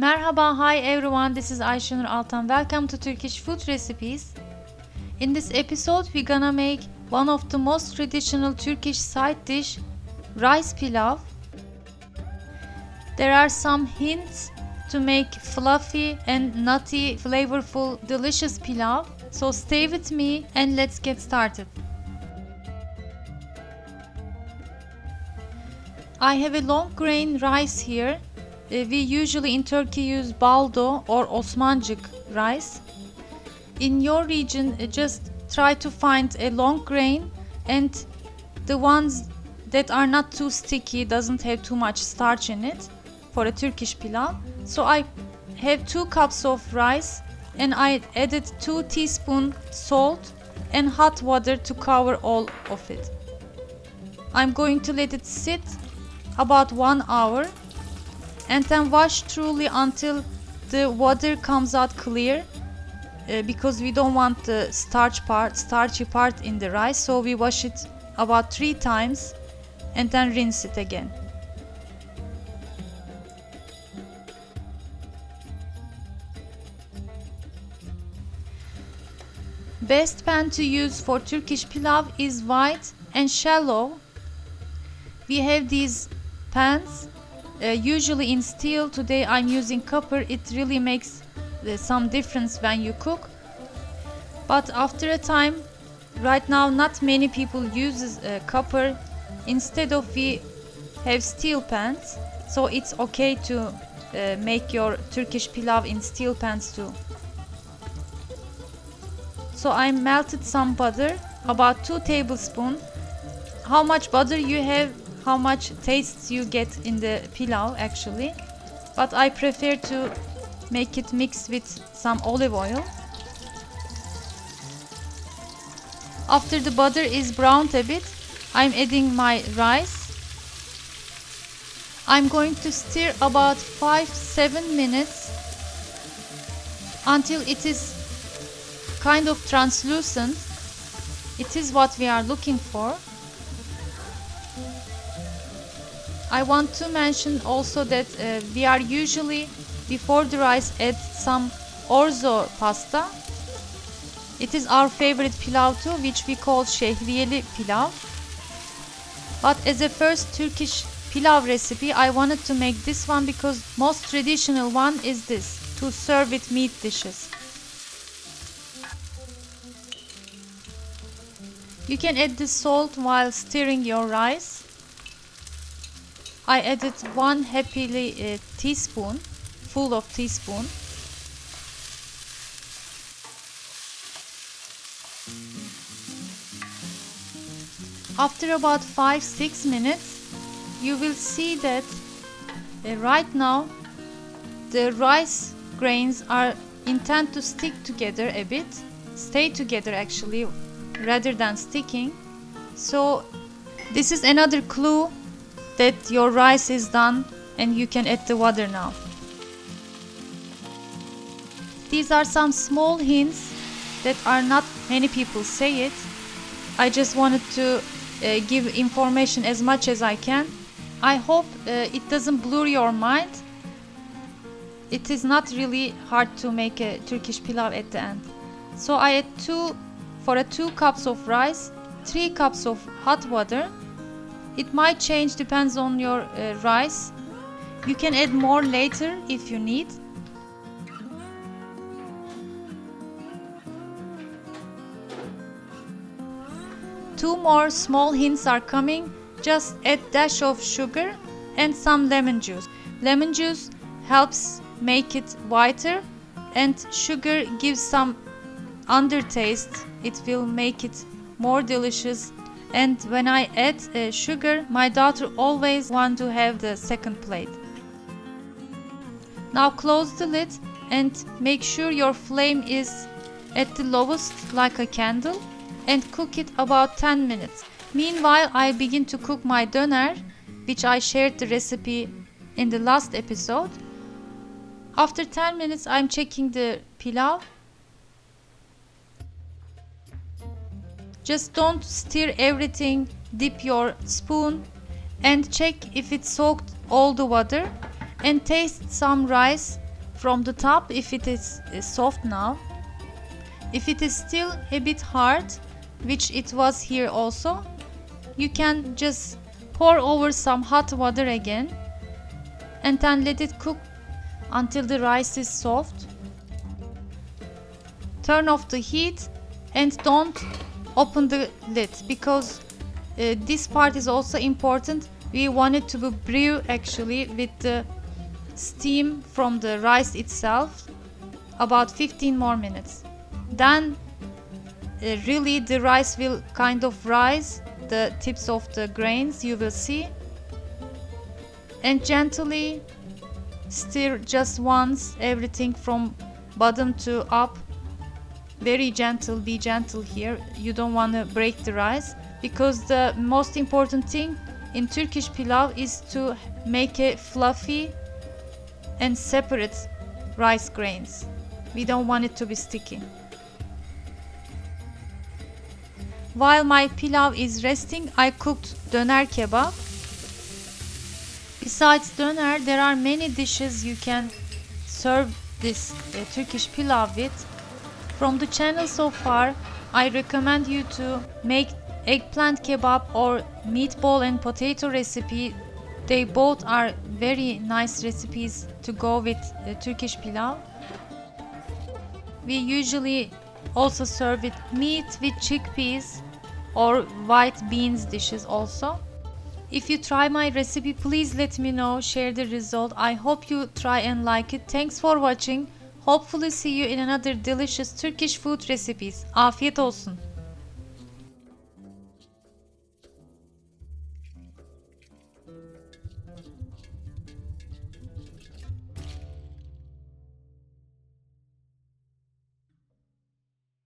Merhaba, hi everyone, this is Ayşenur Altan. Welcome to Turkish Food Recipes. In this episode, we're gonna make one of the most traditional Turkish side dish, rice pilav. There are some hints to make fluffy and nutty, flavorful, delicious pilav. So stay with me and let's get started. I have a long grain rice here. We usually in Turkey use baldo or Osmancık rice. In your region, just try to find a long grain and the ones that are not too sticky, doesn't have too much starch in it for a Turkish pilav. So I have 2 cups of rice and I added 2 teaspoons salt and hot water to cover all of it. I'm going to let it sit about 1 hour and then wash thoroughly until the water comes out clear, because we don't want the starchy part in the rice, so we wash it about 3 times and then rinse it again. Best pan to use for Turkish pilav is wide and shallow. We have these pans usually in steel. Today I'm using copper. It really makes some difference when you cook, but after a time, right now not many people uses copper. Instead of, we have steel pans, so it's okay to make your Turkish pilav in steel pans too. So I melted some butter, about 2 tablespoons. How much butter you have, how much taste you get in the pilav actually, but I prefer to make it mixed with some olive oil. After the butter is browned a bit, I'm adding my rice. I'm going to stir about 5-7 minutes until it is kind of translucent. It is what we are looking for. I want to mention also that we are usually, before the rice, add some orzo pasta. It is our favorite pilav too, which we call şehriyeli pilav. But as a first Turkish pilav recipe, I wanted to make this one because most traditional one is this, to serve with meat dishes. You can add the salt while stirring your rice. I added 1 happily teaspoon, full of teaspoon. After about 5-6 minutes, you will see that right now the rice grains are intend to stick together a bit, stay together actually, rather than sticking. So this is another clue that your rice is done and you can add the water now. These are some small hints that are not many people say it. I just wanted to give information as much as I can. I hope it doesn't blur your mind. It is not really hard to make a Turkish pilav at the end. So I add 2 cups of rice, 3 cups of hot water. It might change, depends on your rice. You can add more later if you need. Two more small hints are coming. Just add dash of sugar and some lemon juice. Lemon juice helps make it whiter and sugar gives some undertaste. It will make it more delicious. And when I add sugar, my daughter always wants to have the second plate. Now close the lid and make sure your flame is at the lowest, like a candle, and cook it about 10 minutes. Meanwhile, I begin to cook my döner, which I shared the recipe in the last episode. After 10 minutes, I'm checking the pilav. Just don't stir everything, dip your spoon and check if it soaked all the water and taste some rice from the top if it is soft now. If it is still a bit hard, which it was here also, you can just pour over some hot water again and then let it cook until the rice is soft. Turn off the heat and don't open the lid because this part is also important. We want it to be brew actually with the steam from the rice itself about 15 more minutes. Then really the rice will kind of rise, the tips of the grains you will see, and gently stir just once everything from bottom to up. Very gentle, be gentle here. You don't want to break the rice because the most important thing in Turkish pilav is to make a fluffy and separate rice grains. We don't want it to be sticky. While my pilav is resting, I cooked döner kebab. Besides döner, there are many dishes you can serve this Turkish pilav with. From the channel so far, I recommend you to make eggplant kebab or meatball and potato recipe. They both are very nice recipes to go with Turkish pilav. We usually also serve with meat with chickpeas or white beans dishes also. If you try my recipe, please let me know, share the result. I hope you try and like it. Thanks for watching. Hopefully see you in another delicious Turkish food recipes. Afiyet olsun.